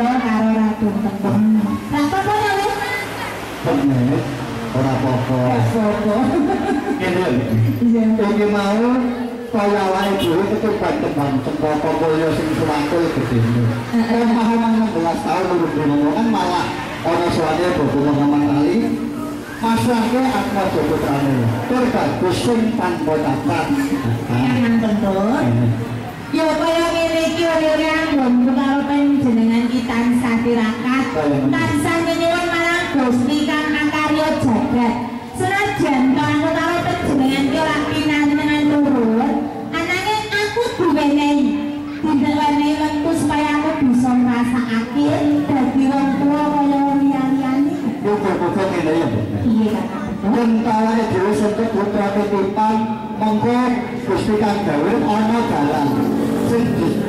Sundol karo Ratu Tembung. Lah apa ya wis? Bener. Ora apa-apa. Apa? Kene. Iya. Iki mau kaya awake dhewe kecoban-coban cempaka kaya sing suwakul gedene. Pemahaman 16 tahun lho kan malah ana suwane bobo ngomong kali. Masake Atma Jogotrane. Tur bagus sing tanpa cacat. Yang tentu. Ya kaya ngene iki ora nggon karo panjenengan kita tansah tirakat. Tansah nyuwun marang Gusti kang akarya jagat. Senajan karo panjenengan ki ora pinanjenengan nurut, ananging aku diwenehi. Diwenehi wektu supaya aku bisa ngrasakake dadi wong tuwa kaya liyane. Bukan ngene ya. Iya, Yen kawane dhewe sentuh putra titipan monggo Gusti kang gawe ana dalan sing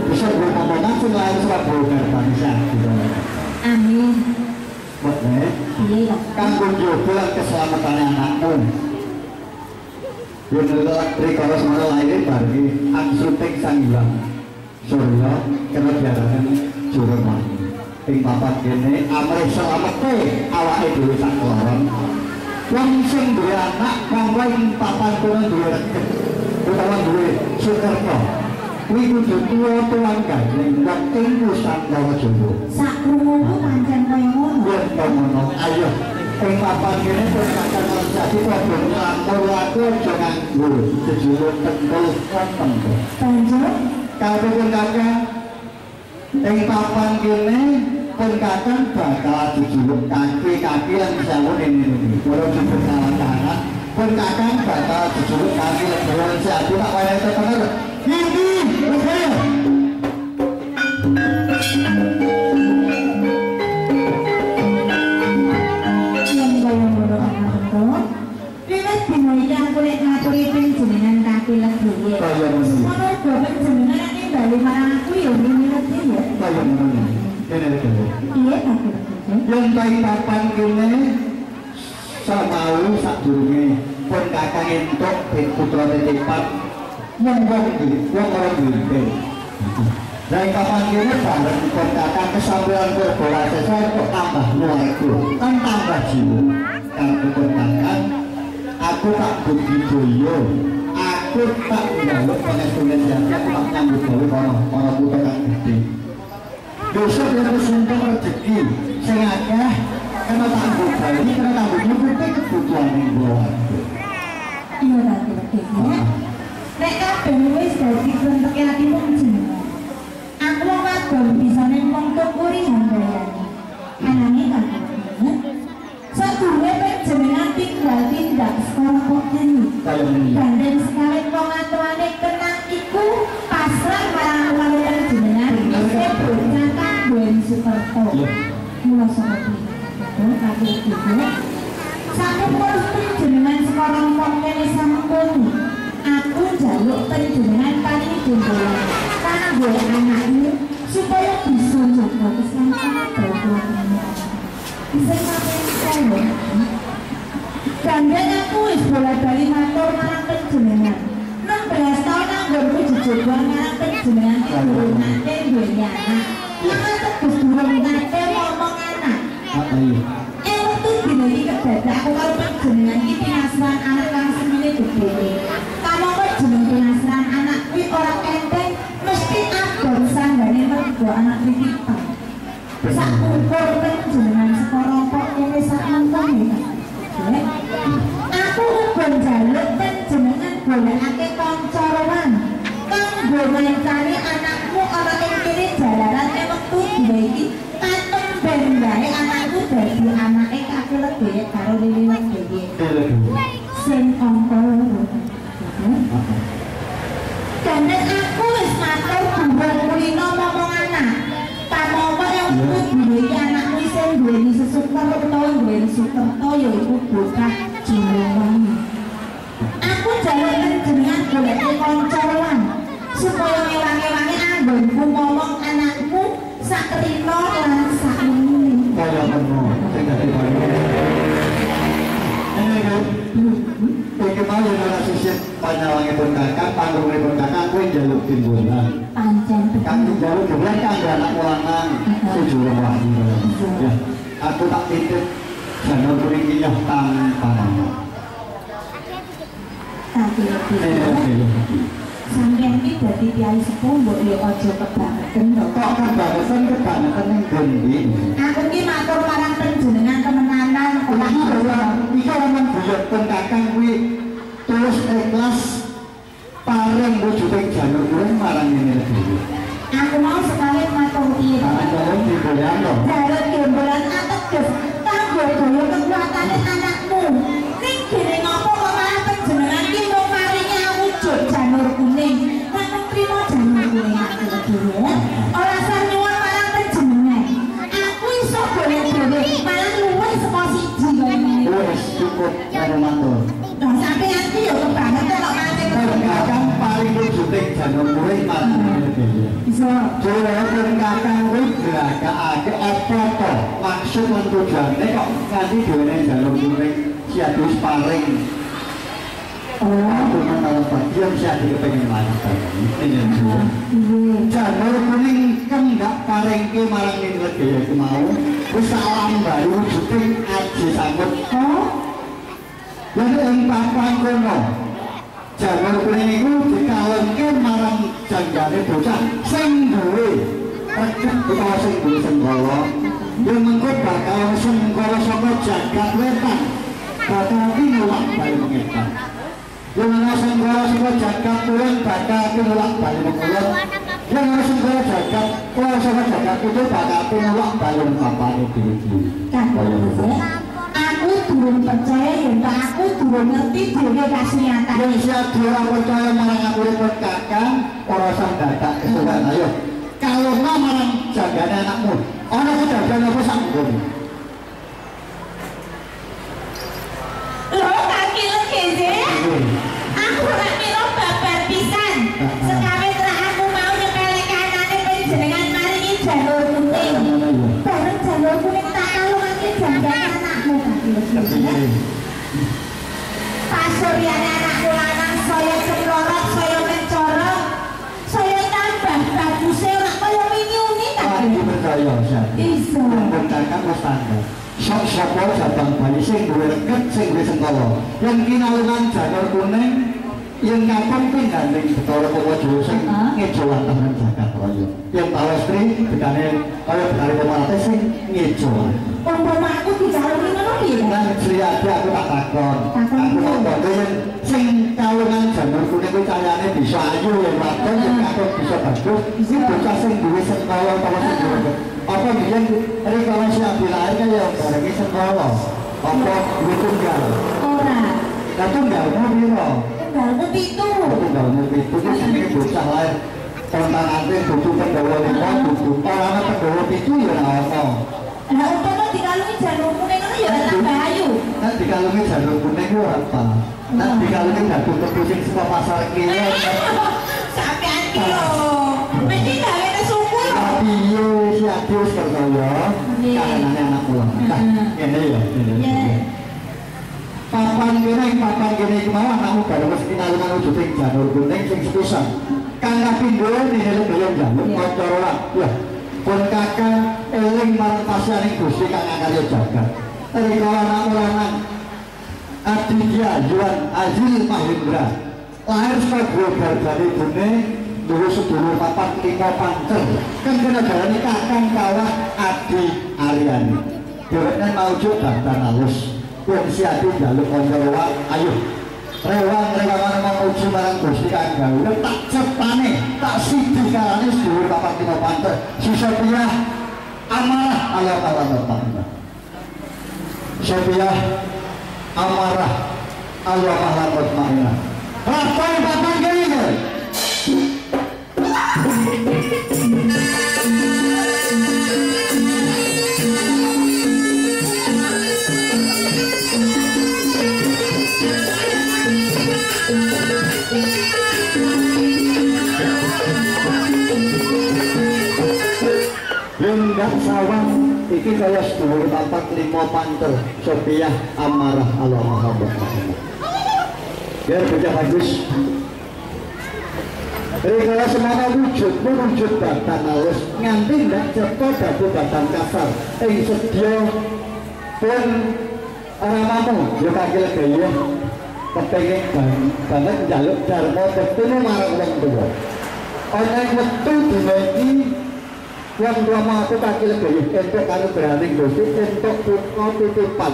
bisa berkomunikasi sing lain Surabaya bangsa. amin. Bener. Iya, Kanggo njogo keselamatan anakmu. Yen lelak rikala semana lahir bareng angsuting sang Hyang Surya kena diarani Juremani. Ing papat kene amrih selamete awake dhewe sak kloron. Wong sing duwe anak monggo ing papan kono duwe reket utawa duwe sukerta. Kuwi kudu tuwa-tuwan gandeng ing Nusantara Jawa. sak krungu pancen kaya ngono. Yen ngono, ayo ing papan kene perkataan organisasi padha nglampur aku aja nganggo jejuluk kentul wonten. Banjur Kabeh kakang ing papan kene pun kakang bakal dijuluk kaki-kaki yang disampun ini. Kalau disebut salah pun kakang bakal dijuluk kaki lebaran siatu tak wayang tetenger. Iki, oke. yang kaya ngono ana wiwit dina iki aku nek ngaturi panjenengan kaki legowo. Kaya ngono. Ngono go panjenengan iki bali marang aku ya minat ya. Kaya ngono. Kene lho. Iya kaki legowo. Yen tai papan kene samau sadurunge pun kakang entuk ben putra titipan wong-wong iki wong ora duwe. Lah kapan kene bareng pun kakang kesampean bola sesar kok tambah nuaiku kan tambah jiwa. Kang pun kakang aku tak budidaya aku tak njaluk pangestunen jati aku tak nyambut gawe para putra kang gedhe. Besok yang kesumpah rezeki sing akeh kena tanggung bali kena tanggung nyukupi kebutuhan yang keluarga. Iya kaki legowo. Nek kabeh wis dadi bentuke atimu jenengan. Aku wong wadon bisane wong tukuri handayani. Anane kaki legowo. Sadurunge panjenengan tinggal tindak sekolah kok ini. Kaya ini. Gandeng sekali wong atuane kenang iku pasrah marang wanita jenengan disebut nyata duweni Sukerto. Mula saka itu kaki legowo. Sampun terus panjenengan sekarang wong kene sampun. Aku njaluk panjenengan paling jembolan kanggo anakmu supaya bisa jaga keselamatan keluargane. Bisa sampeyan gandeng aku wis bola-bali matur marang panjenengan. 16 tahun anggonku jejogan marang panjenengan iki durung nate duweni anak. Nang teges durung nate ngomong anak. Waktu dina iki kedadak aku karo panjenengan iki pinasran anak kang semene gedhe. Kamangka jeneng pinasran anak kuwi ora enteng, mesti abot sanggane mergo anak titipan. Sakumpul panjenengan sekarang kok kene sampun ya. Aku uga njaluk panjenengan golekake kanca rowan kanggo mencari anakmu ana ing kene jalaran nek wektu dina iki katon ben wae anakku dadi anake kaki legowo karo Lili legowo. Sing angka Gandeng aku wis matur bumbang kulino ngomong anak. Pamangka yang ikut duweni anakku sing duweni sesukerto utawa duweni sukerto yaiku bocah Juremani. Aku jaluk panjenengan goleki kanca lan supaya ngewangi-wangi anggonku ngomong anakmu sakrina lan sakmene. Kaya ngono. Sing dadi iki mau ora sisih panyawangipun kakak, pangrungipun kakak kuwi njaluk timbulan. Pancen Kang njaluk timbulan kanggo anak lanang. jurang wani. Ya, aku tak titip janur kuning iki tanpa nama. Tapi sampeyan iki dadi kiai sepuh mbok yo aja kebangetan to. Kok kebangetan ning gendi. Aku iki matur marang panjenengan kemenanan ora iki omong buyut pun kakang kuwi terus ikhlas paring wujuding janur kuning marang ngene dhewe. Aku mau sekali matur piye. Janur diboyan to. Janur gembolan ateges kanggo daya kekuatane anakmu. Ning dene ngopo kok malah panjenengan iki mung maringi wujud janur kuning. Nang trimo janur kuning aku dhewe. Ora usah nyuwun marang panjenengan. Aku iso golek dhewe malah luwih saka siji ngene. Wis cukup karo matur. Lah sampeyan iki yo kebangetan kok mate kakang paling wujuding janur kuning marang ngene dhewe. iso. Jurang kakang kuwi grakake apa to? Maksud lan tujuane kok nganti dhewe janur kuning siadus paring. Aku menawa bagian siadi kepengin lancar. Ini janur kuning kan gak paringke marang ning legaya iku mau. Wis salam baru wujuding aji sambut. Lan ing papan kono janur kuning iku dikalengke marang janggane bocah sing duwe reget utawa sing duwe senggala. Yen mengko bakal senggala saka jagat wetan. Bakal nulak bali mengetan. Yen ana senggala saka jagat kulon bakal nulak bali kulon. Yen ana senggala jagat kulon saka jagat itu bakal nulak bali papane dhewe-dhewe. Aku durung percaya yen aku durung ngerti dhewe kasnyatan. Yen siap ora percaya marang aku repot kakang, ora usah dadak kesuwen ayo. Kalau marang jagane anakmu, ana kejadian apa sak ngono? Lho kaki legi sih. Aku ora milo babar pisan. Sekawit ra aku mau nyepelek kanane panjenengan maringi janur kuning. Bareng janur kuning tak kalungake janggane anakmu kaki legi. Pasuryane anakku lanang saya semlorot, saya mencorong, saya tambah baguse ora kaya minyuni tak. Aku percaya sak. Iso. Kakang wis standar. Sok-soko jabang bayi sing duwe reget sing duwe sengkala. Yen kinalungan janur kuning yen ngapun pindhaning Bathara Kamaja sing ngejo lantaran jagat raya. Yen Palestri dekane kaya bekare pemarate sing ngejo. Umpama aku dijaluk ngono piye? Lan Sriyadi aku tak takon. Aku kok yen sing kalungan janur kuning kuwi kayane bisa ayu yen wadon yen kakek bisa bagus. Iki bocah sing duwe sengkala utawa sing duwe apa biyen rikala siap dilahir kaya barengi sengkala. Apa duwe tunggal? Ora. Lah tunggalmu piro? Tunggalmu 7. Tunggalmu 7 iki jenenge bocah lahir kontangane butuh Pandhawa 5 butuh. Ora ana Pandhawa 7 ya ora apa. Lah umpama dikalungi janur kuning ngono ya tambah ayu. Nek dikalungi janur kuning ku apa? Nek dikalungi dadu tebu sing saka pasar kene. Sampean ki lho. Mesti gawe suku lho. Piye si Adius percaya kanane anak kula. Ngene ya. Papan kene iki mau anakmu baru wis kinalungan wujuding janur kuning sing sepisan. Kang kapindho nilai bayang jaluk kancara lah. Ya. Pun kakang eling marang pasyaning Gusti kang akarya jagat. Rikala anakmu lanang Aditya Yuan Azil Mahendra lahir saka garwane ibune duwe sedulur papat 5 pancer. Kan kenegarane kakang kawah Adi Aryani. Dheweke maujud daftar alus. Wong siadi njaluk kanca luwak, ayo. Rewang-rewangan memuji marang Gusti kang gawe tak cepane, tak siji karane sedulur papat 5 pancer. Sophia amarah Allah Ta'ala. Sophia amarah Allah Ta'ala. Rapai papan kene. Lenggak sawang iki kaya sedulur papat 5 panter Sophia amarah Allah Ta'ala. Biar bocah bagus. Rikala semana wujud wujud batang halus nganti ndak cetha dadi batang kasar ing sedya pun ramamu yo kagil gaya kepengin banget njaluk dharma betune marang wong tuwa ana wektu dina iki wong tuwa aku kagil gaya entuk karo berani Gusti entuk putra titipan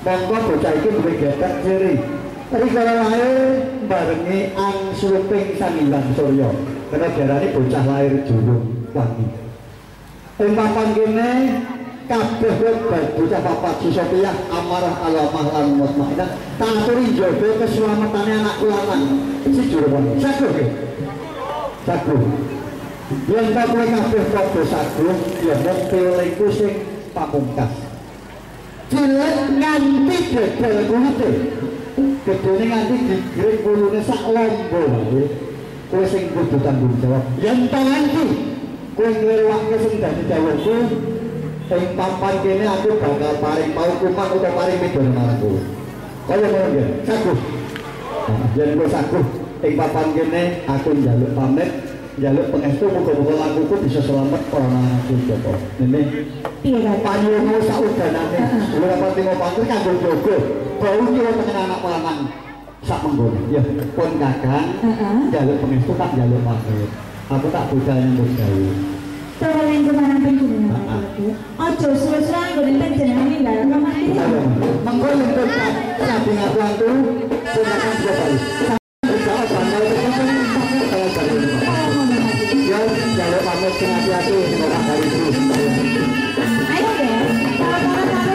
monggo bocah iki duwe getak ciri rikala lahir barengi angsuluping Sang Hyang Surya kena diarani bocah lahir julung wangi ing papan kene kabeh bocah papat Sophia amarah alamah lan mutmainah taturi njogo keselamatane anak lanang si jurung sagu nggih sagu yen kowe kabeh padha sagu ya mung pilihku sing pamungkas cilik nganti gedhe kulite gedene nganti digrik kulune sak lombo wae kowe sing kudu tanggung jawab yen tanganku kowe nglewake sing dadi dawuhku ing papan kene aku bakal paring paukuman utawa paring midhone marang kowe kaya ngono nggih saguh yen kowe saguh ing papan kene aku njaluk pamit njaluk pangestu muga-muga lakuku bisa selamat ora anakku Joko ngene piye panjenengan saudanane ora pati ngopanter kanggo jogo bau iki wonten anak lanang sak menggone ya pun kakang njaluk pangestu tak njaluk pamit aku tak budal nyambut gawe Tolong kemana penjenengan ojo suwe-suwe anggone penjenengan ninggal rumah iki mengko lintut sabi ngaku silakan sekali ya jalur pamit sing hati-hati ora kali itu ayo ya kalau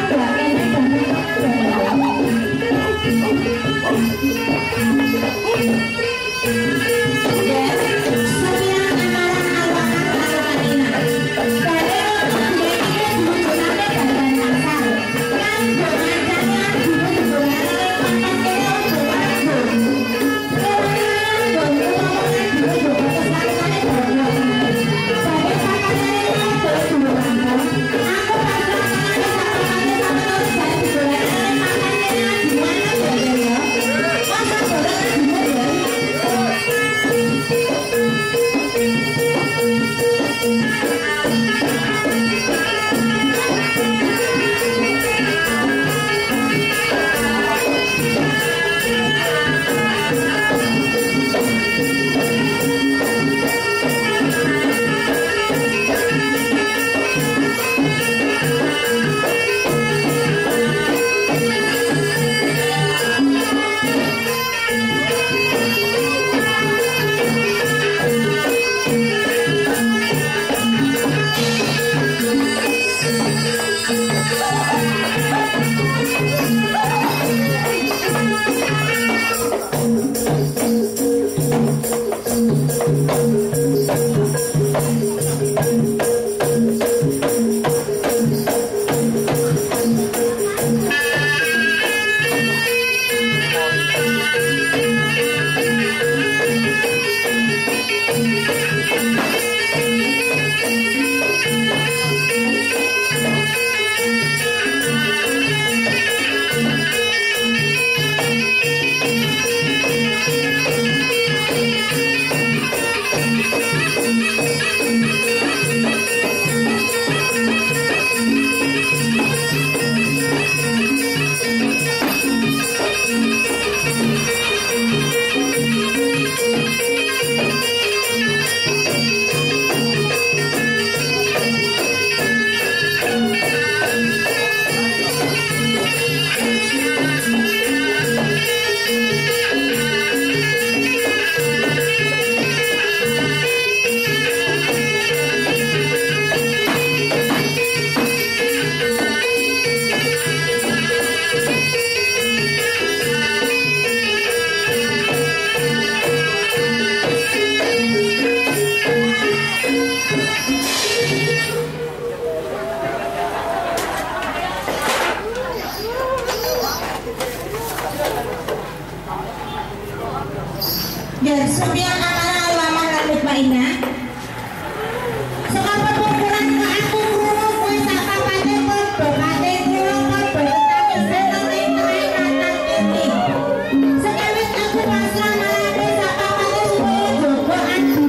dan sembilan amanah ulama lan mutmainah saka pemungkuran ke aku krungu kowe sak papate padha kate kula padha tetake seneng ing kainan iki sekawis aku pasrah marang sak papate supaya jaga aku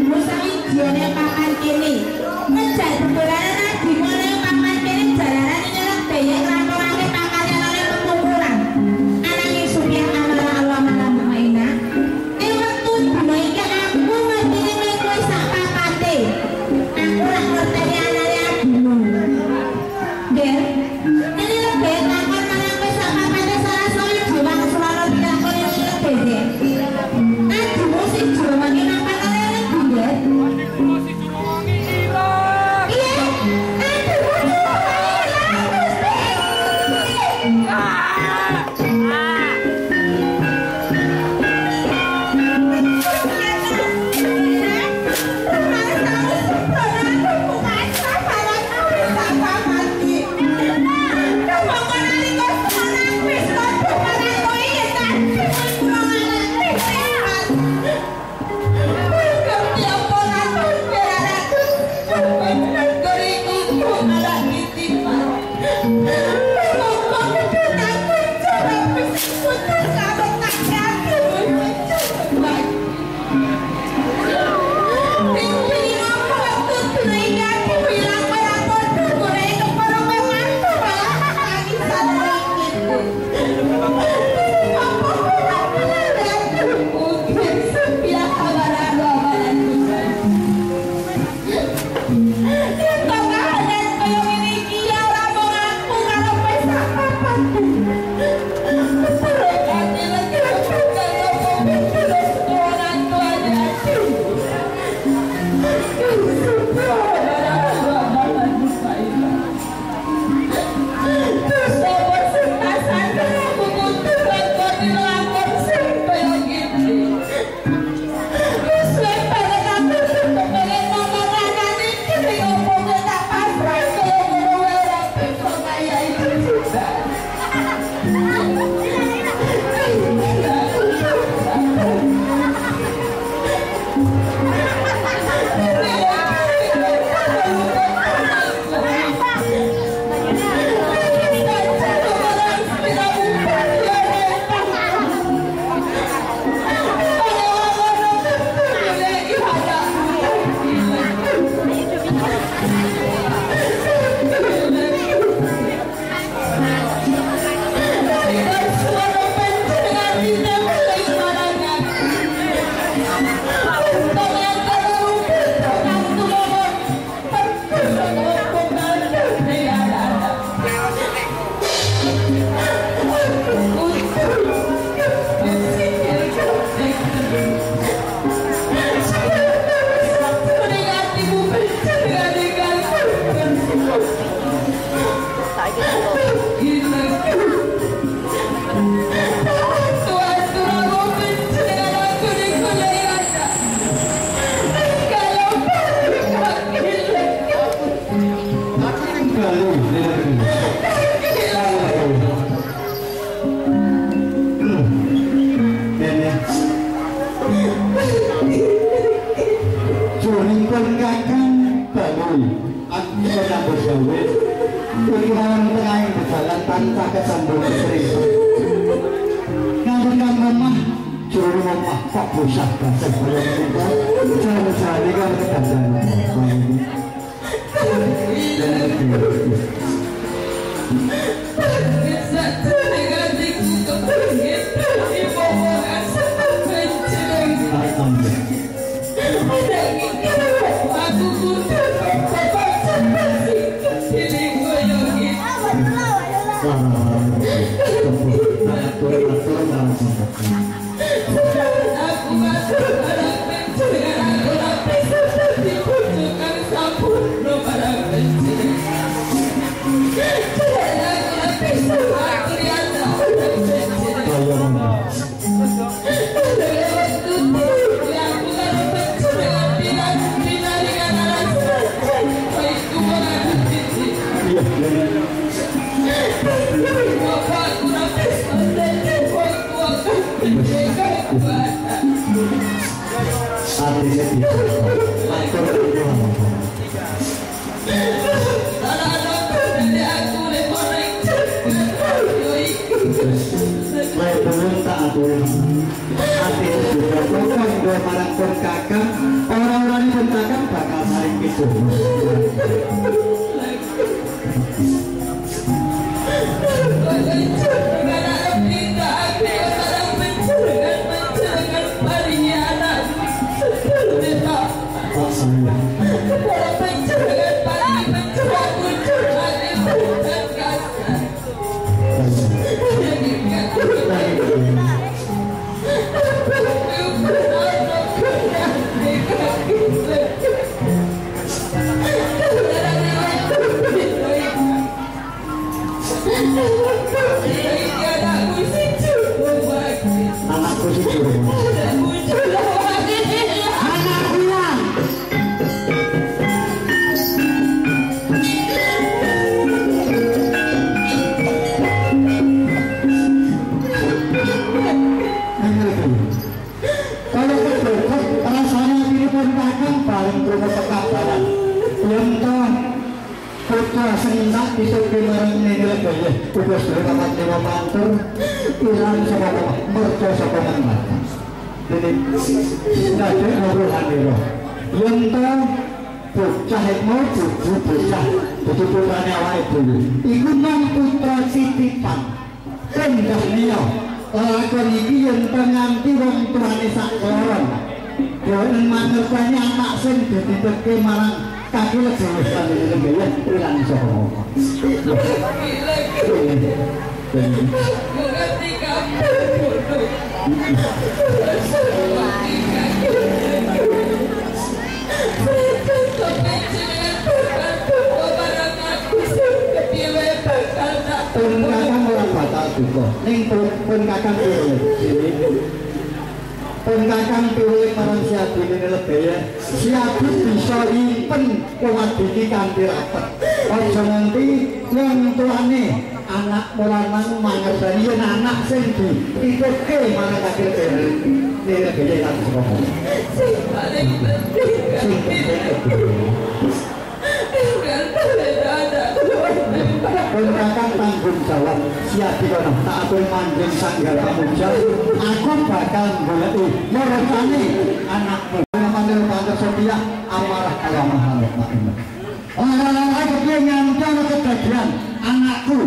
Orang-orang kepengen jangan kejadian anakku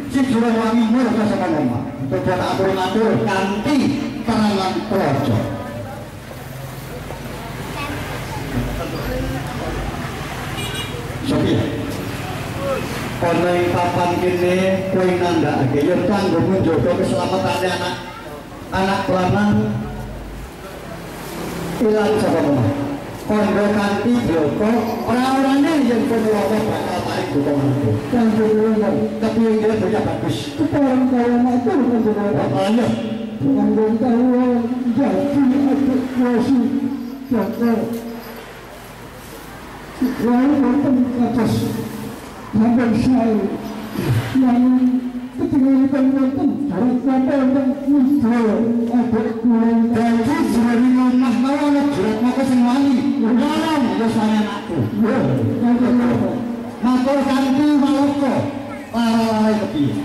si Jurawangi murka sama mama. Coba tak atur-atur ganti karangan pelajar. Sophia, kono ing papan kene kowe nandhakake yen kanggo menjaga keselamatane anak lanang ilang saka omah. Kondo kanthi bloko ora-orane yen kono apa bakal tarik dukunganku. Kanggo ngono, kepiye bocah bagus. Kepareng kaya matur panjenengan. Ayo, kanggo kawula jadi adik wasi jaka. Lalu wonten atas sampai saya yang ketinggalan wonten dari sampai wonten muncul ada kurang dari dari rumah mau ada jurat mau kesing wani dalam ya saya anakku matur kanthi maloko lalai kepiye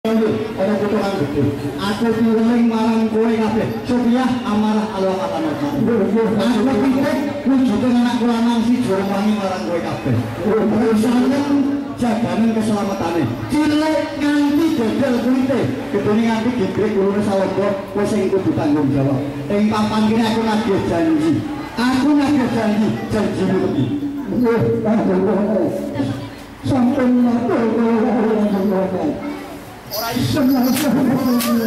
ada potongan gede aku piring marang kowe kabeh Sophia amarah Allah-Allah aku pikir wujud anak lanang si Jurawangi marang kowe kabeh urusan jaganan keselamatane cilik nganti gagal kulite gedene nganti gegrek ulune sawego kowe sing kudu tanggung jawab ing papan kene aku nagih janji janjimu iki sampai matur ora iso dia kurang malam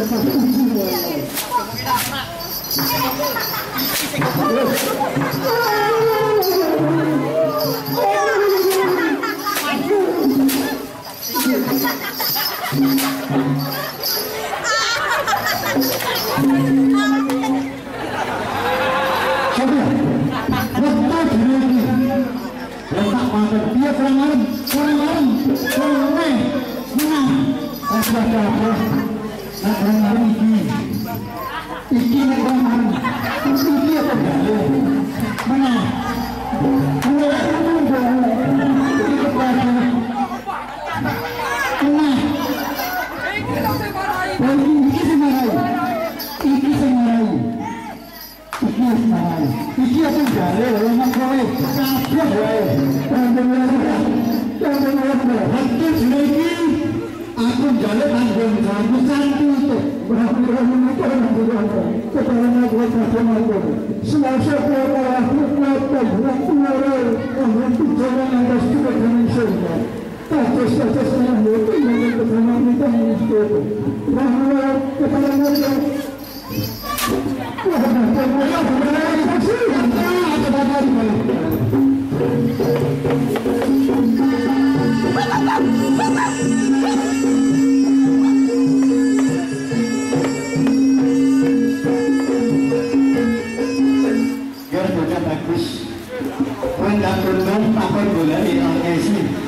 iki aku jalan tanggung jawab santu itu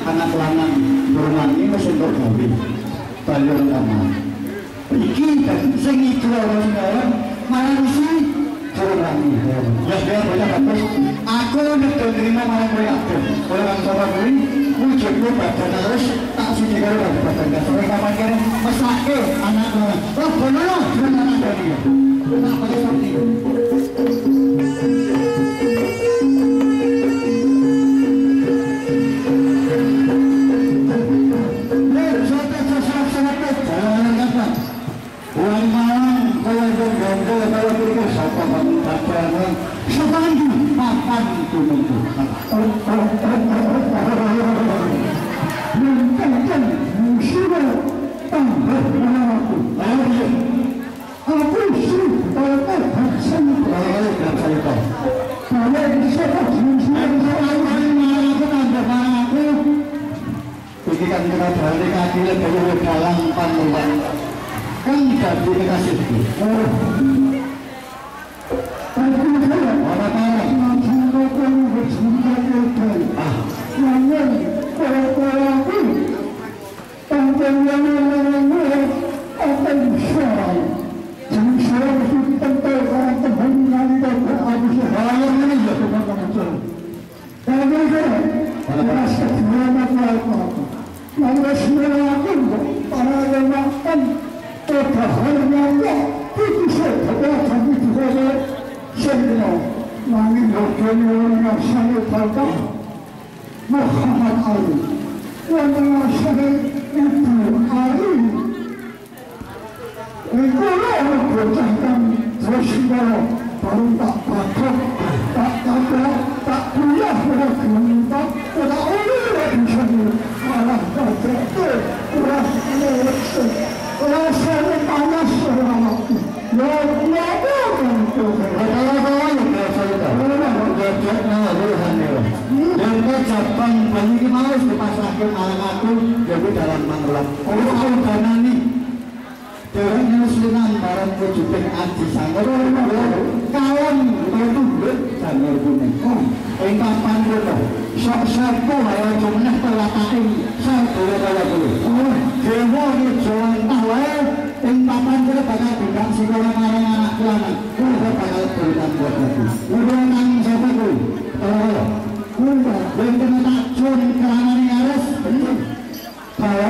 anak lanang Jurawangi wis entuk gawe balung taman iki sing iki ora sekarang marang si Jurawangi ya biar banyak bagus aku nek terima marang kowe kabeh oleh kang sapa kuwi wujudku badan terus tak siji karo badan dasar kapan kene mesake anak oh bono jenengan dari tak pakai sakti Muhammad Ali yang menguasai Ibu Ali. Itulah bocahkan terus baru tak batuk, tak tabrak, tak kuliah pada kementak, pada oleh lagi sana, malah tabrak tu, rasanya panas selama itu. Ya, kenapa kan tu? Kalau yang saya tahu, bocahnya Tuhan ni. Dan kecapan banyak mau dipasangkan anak aku, jadi dalam mangrove. Kalau kau tanah ni. Orang musliman barang wujudin aji sanggar kawan itu sanggar kuning engkapan itu sok-sokku yang jumlah terlatain saya boleh dewa ini jalan tawa engkapan itu bakal bidang sekolah marang anak anak itu bakal berikan buat aku udah nangis siapa itu yang kena takjun kerana ini harus bawa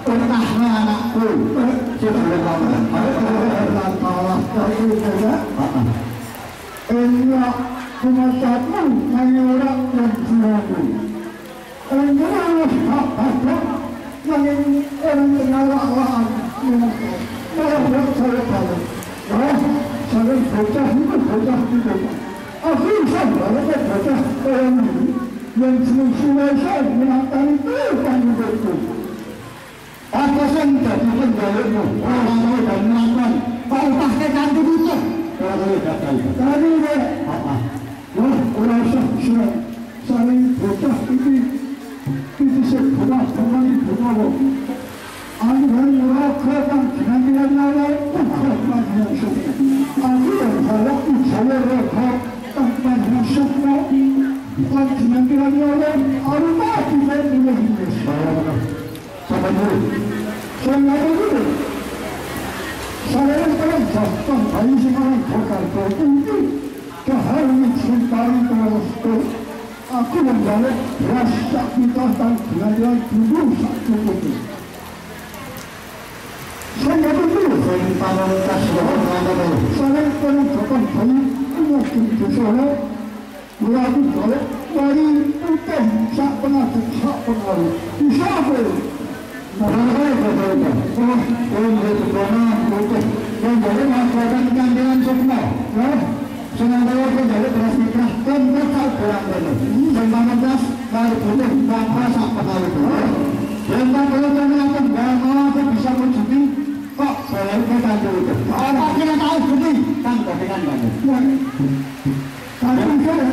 entahnya anakku sudah lama dan Allah dari saja enggak kematian menyurat dan siapu enggak apa-apa yang pengenalan orang saya tahu saya bocah itu aku sadar bocah orang ini yang semestinya saya menantang itu kan betul. Apa yang jadi penjalurmu? Orang mau dan melakukan kau pakai kanti itu kalau boleh datang tadi deh orang saling bocah itu sebuah teman berlalu anggaran melakukan penampilan lain bukan yang suka aku yang harap saya rekod tanpa masuknya bukan penampilan lain arwah tidak boleh sama dulu saya dulu saya yang paling jatuh bayi sekarang bukan itu keharuan sentari terlalu aku menjawab rasa kita dan belajar dulu satu itu saya dulu saya paling kasih saya paling jatuh bayi itu saya mulai jawab dari utang sak pengaruh bisa apa yang boleh melakukan kandilan semua senang saya menjadi berasmikrah dan berkal kurang benar sembangan das baru boleh bangsa sak pengaruh itu dan tak boleh melakukan bangsa bisa mencuti kok boleh kita dulu itu apa kita tahu budi kan dengan kamu tapi saya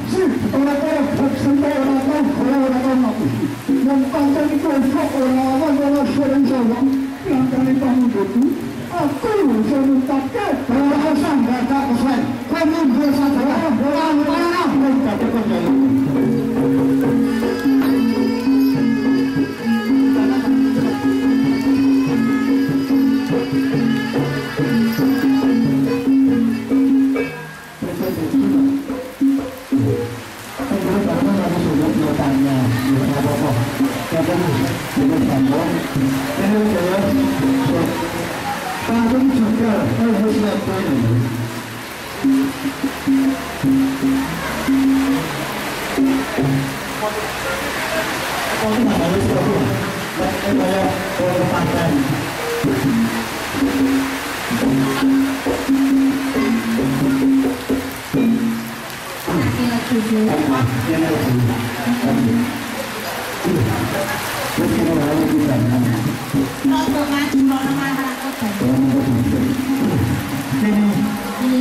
sih orang-orang bersentuh orang-orang mati yang panjang itu orang-orang sering saya yang kali bangun itu aku saya minta bahasa nggak tak kesan kamu biasa orang-orang minta kepercayaan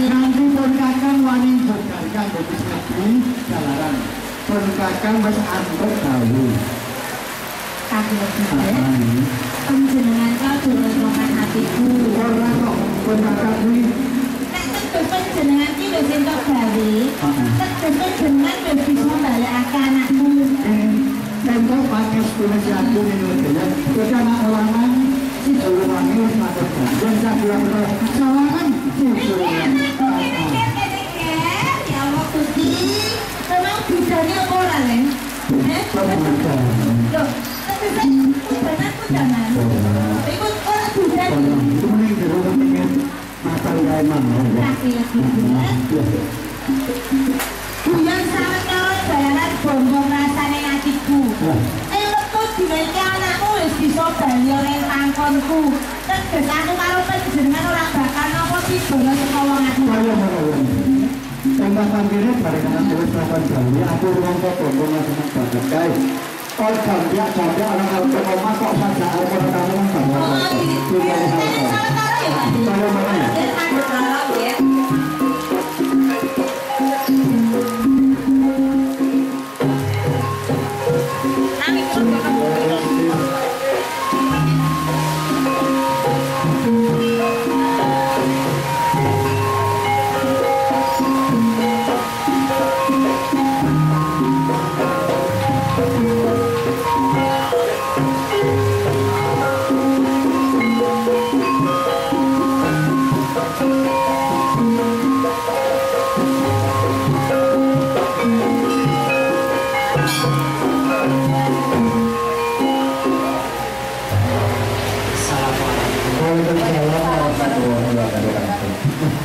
nanti perkakan wani berkarkan bagi sekali jalanan perkakan mas antuk tahu kaki lebih penjenengan kau durungan hatiku orang kok perkakan ini nek penjenengan iki lho sing tok gawe penjenengan wis bisa balekake anakmu dan kau pakai sepuluh jatuh ini ya kita nak ulangan si jurungannya harus masuk dan saya bilang kesalahan si jurungannya ya Allah Gusti memang bisanya apa ora Len? Loh, tapi saya jangan ikut orang bidan itu mending di rumah ingin makan gaiman kaki lebih buyan sama kalau bayaran bonbon rasanya iki anakku wis bisa bali ning tangkonku. Teges aku karo panjenengan ora bakal napa tiba saka wong aku. Kaya mawon. Tembak panggilnya bareng dengan terus lakukan Bali, aku ruang kok ngomong dengan banget guys. Kalau jambia orang kalau ke rumah kok saja aku kamu kan banget. Tidak hal-hal. Kalau mana ya?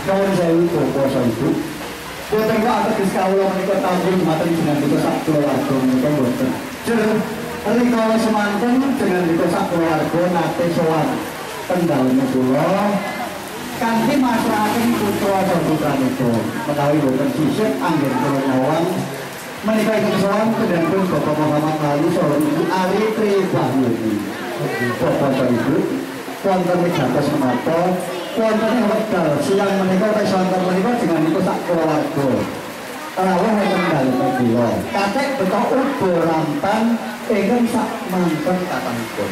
Kawan saya itu kuasa itu. Dia tengok atas diskaulah menikah tahun materi dengan dikosak keluarga menikah bosan. Jadi, kalau semantan dengan dikosak keluarga nate soan kendalnya pulau. Kanti masyarakat putra putra itu mengetahui bukan sisip angin pulau nyawang menikah itu soan dan pun Bapak Muhammad lalu soal ibu Ari Tribahyuni. Bapak ibu, konten jatuh semata. Kontennya wedal, siang menikah atau santar menikah dengan itu sak keluarga. Rawuh yang kendali kedua. Katek betul udo rampan, ingin sak mantan katangipun.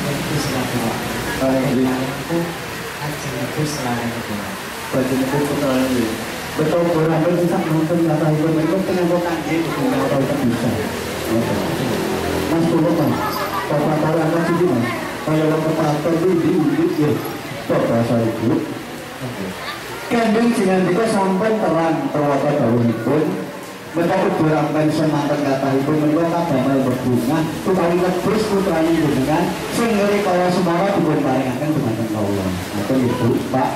Itu selalu itu ajeng itu selalu kedua. Baju itu betul ini. Betul berambil sak mantan katangipun itu dengan kangge dengan orang tak bisa. Mas turun mas, bapak tahu apa sih mas? Kalau orang kepala itu ya, bapak saya itu. Kandung dengan itu sampai terang terwakil daun pun, betapa berambil semangat kata itu mereka damai berbunga, tetapi terus putranya dengan sehingga kalau semua dibuat barengan dengan Allah. Atau itu Pak,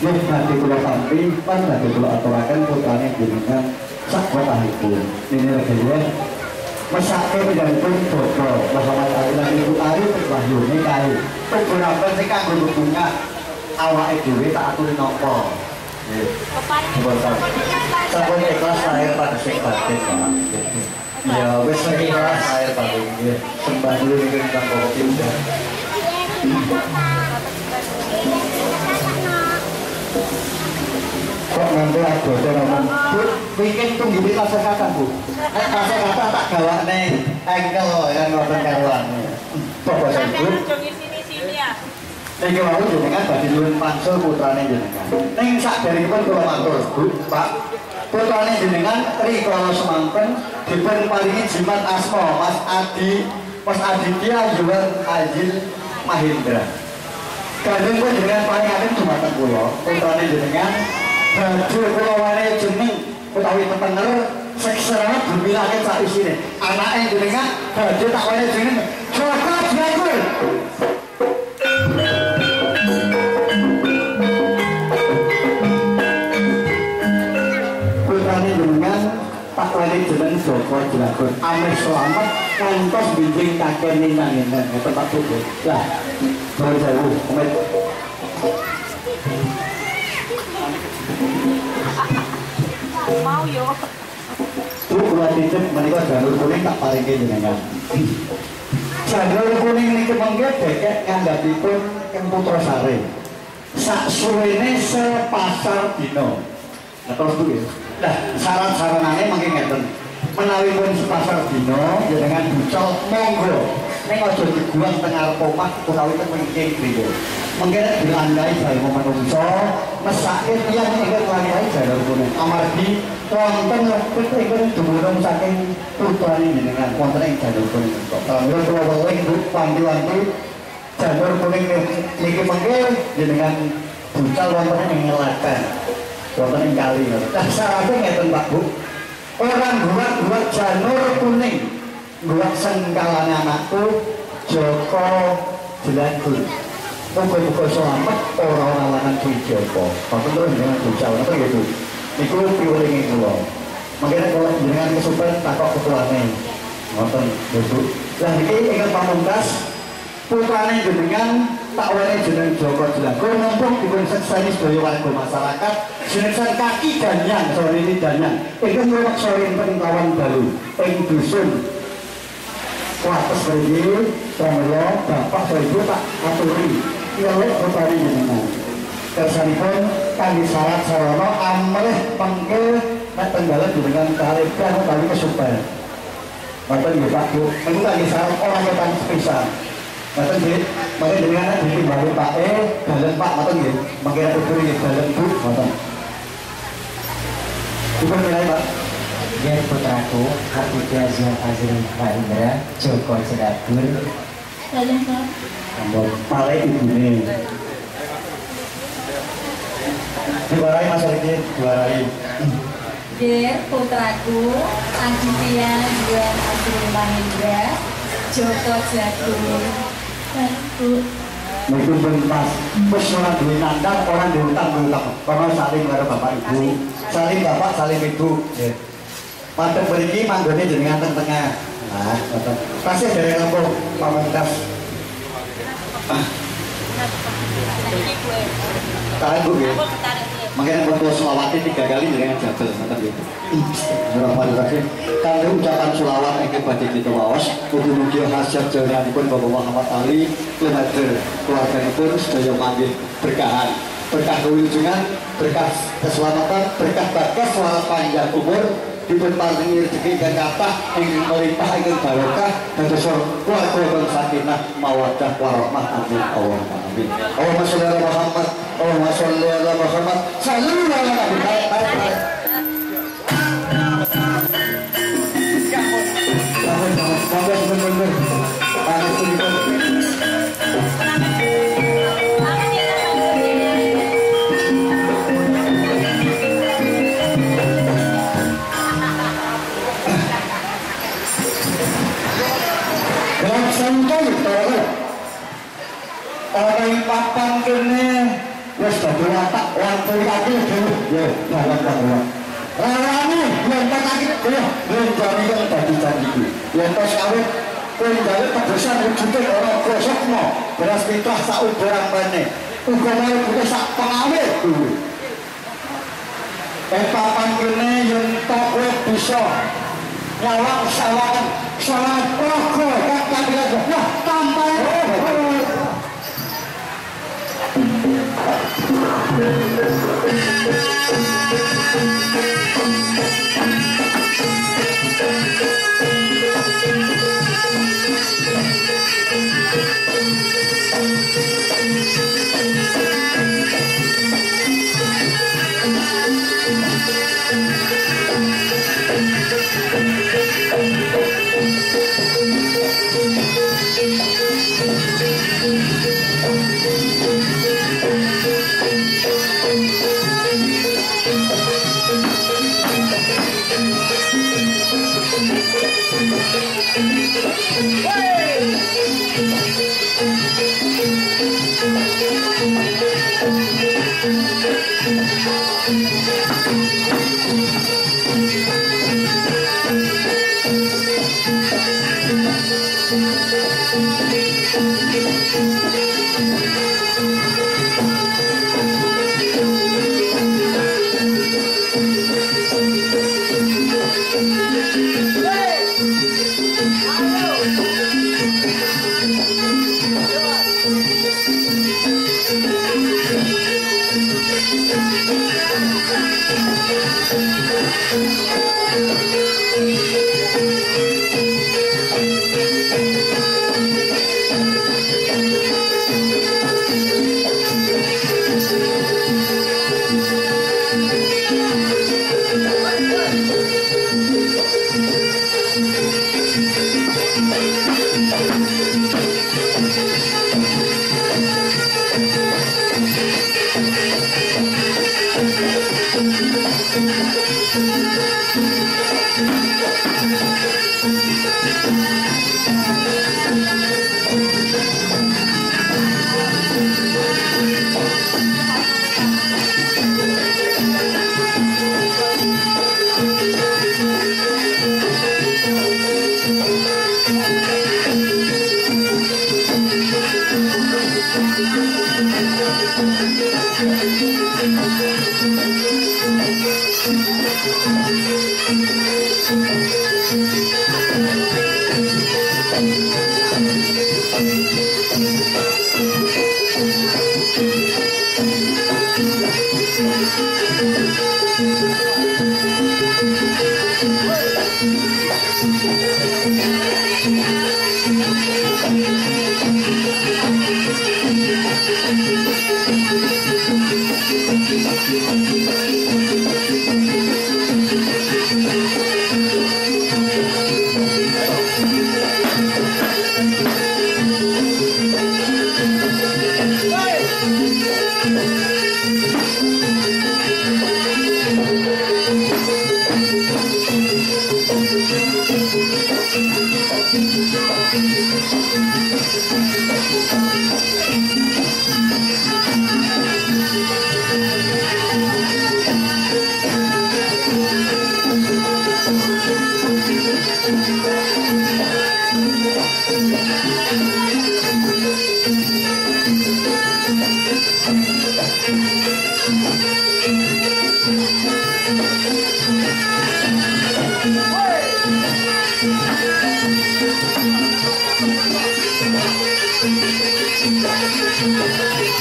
dia nanti kalau samping, kan nanti kalau aturakan putranya dengan sak kota itu. Ini lagi ya. Masake menjadikan Bapak Muhammad Alilah Ibu Ari Tribahyuni kae. Beberapa sing kanggo bunga awake dhewe tak aturi napa. Nggih. Sampun ikhlas lahir pada sing batin, Pak. Ya wis ikhlas lahir pada nggih. Sembah dulu ning Kang Bapak Pindah. Kok nanti ada ngomong, Bu, bikin tunggu di rasa kata, Bu. Rasa kata tak gawak nih, engkel yang ngobrol karuan. Bapak saya, Bu. Ini mau jenengan bagi dulun pansul putrane jenengan. Neng sak dari pun kula matur, Bu, Pak. Putrane jenengan rikala semanten dipun paringi jimat asma Mas Aditya Yuwan Ajil Mahindra. Kadang pun jenengan paringaken dumateng kula, putrane jenengan baju kulawane jeneng utawi petener seksara dibilake sak isine. Anake jenengan baju tak wane jeneng Joko Jangkul. Putrane jenengan tak wane jeneng Joko Jangkul. Ame selamat kantos bimbing kakek ninang-ninang tempat tubuh. Lah, nuwun sewu, komet. Mau yo. Tuh kula titip menika janur kuning tak paringke jenengan. Janur kuning niki mengke dekek ngandhapipun Kang Putra Sari. Sak suwene sepasar dina. Nah terus Bu nggih. Nah, syarat-syaratane mangke ngeten. Menawi pun sepasar dina jenengan bucal monggo. Ning aja diguang teng arep omah utawi teng mriki griya. Mengke nek dilandai jae manungsa mesake tiyang ingkang nglandai janur kuning. Amargi wonten ingkang dumunung saking putrane jenengan wonten ing janur kuning. Kanggo kula weling Bu panjenengan janur kuning niki mengke jenengan bucal wonten ing Ngelakan. Wonten ing kali. Dasarane ngeten Pak Bu. Orang buat janur kuning buat sengkalane anakku Joko Jangkul. Muga-muga selamat orang-orang lanang Joko. Apa terus dengan bucal apa gitu. Niku piwulinge kula. Makanya kalau jenengan kesupen takok ketuane. Ngoten, Bu. Lah iki ingkang pamungkas putrane jenengan tak wene jeneng Joko Jelago mumpung dipun sekseni sedaya warga masyarakat jeneng kaki Danyang sore ini Danyang ingkang ruwet sore peningkawan dalu ing dusun wates mriki sampeyan bapak ibu tak aturi ngeluk putrane jenengan kersanipun kangge syarat sarana amrih pengke nek tenggalan jenengan kalebran utawi kesupen Bapak nggih Pak Bu niku kangge syarat ora ketan sepisan Mata nggih, mangke jenengan ditimbali Pak dalem Pak mata nggih. Mangke utur nggih dalem Bu mata. Dipun nilai Pak. Biar putraku, Kartika Zia Fazil Mahendra, Joko Jelagur. Dalem Pak. Ampun, pale ibune. Diwarai Mas Riki, diwarai. Biar putraku, Aditya Zia Fazil Mahendra, Joko Jelagur. Bu. Niku pun pas wis ora duwe nandang, ora duwe utang-utang. Kono saling karo Bapak Ibu, saling Bapak, saling Ibu. Nggih. Padahal mriki manggone jenengan teng tengah. Nah, ngoten. Tasih dari lampu pamungkas. Tahan Bu nggih. Makanya foto selawatnya 3 kali dengan jabel ngoten nggih. Bismillahirrahmanirrahim. Kangge ucapan selawat ingkang badhe kita waos, mugi-mugi hajat jalanipun Bapak Muhammad Ali Klemeter keluarganipun sedaya panggih berkahan. Berkah kewilujengan, berkah keselamatan, berkah bagas selamat panjang umur, dipun paringi rezeki ingkang kathah ingkang melimpah ingkang barokah dados keluarga sakinah mawaddah warahmah amin Allahumma amin. Allahumma sholli ala Muhammad, Allahumma sholli ala Muhammad, sallallahu alaihi wasallam. Sampai benar-benar panas itu. Dalam santai tahu. Orang papan kene wis dadi watak wonten iki ya dalam bahwa Rani, yang tak sakit, yang jari yang tadi janji, yang tak sawit, yang jari tebusan wujudnya orang gosok mau, beras pitah sak udarang mana, ugamanya juga sak pengawet dulu. Papan kene yang tak bisa nyawang sawangan, sawangan rogo, kakak bilang, wah tambah.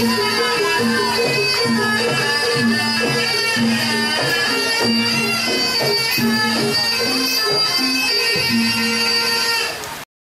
Thank you.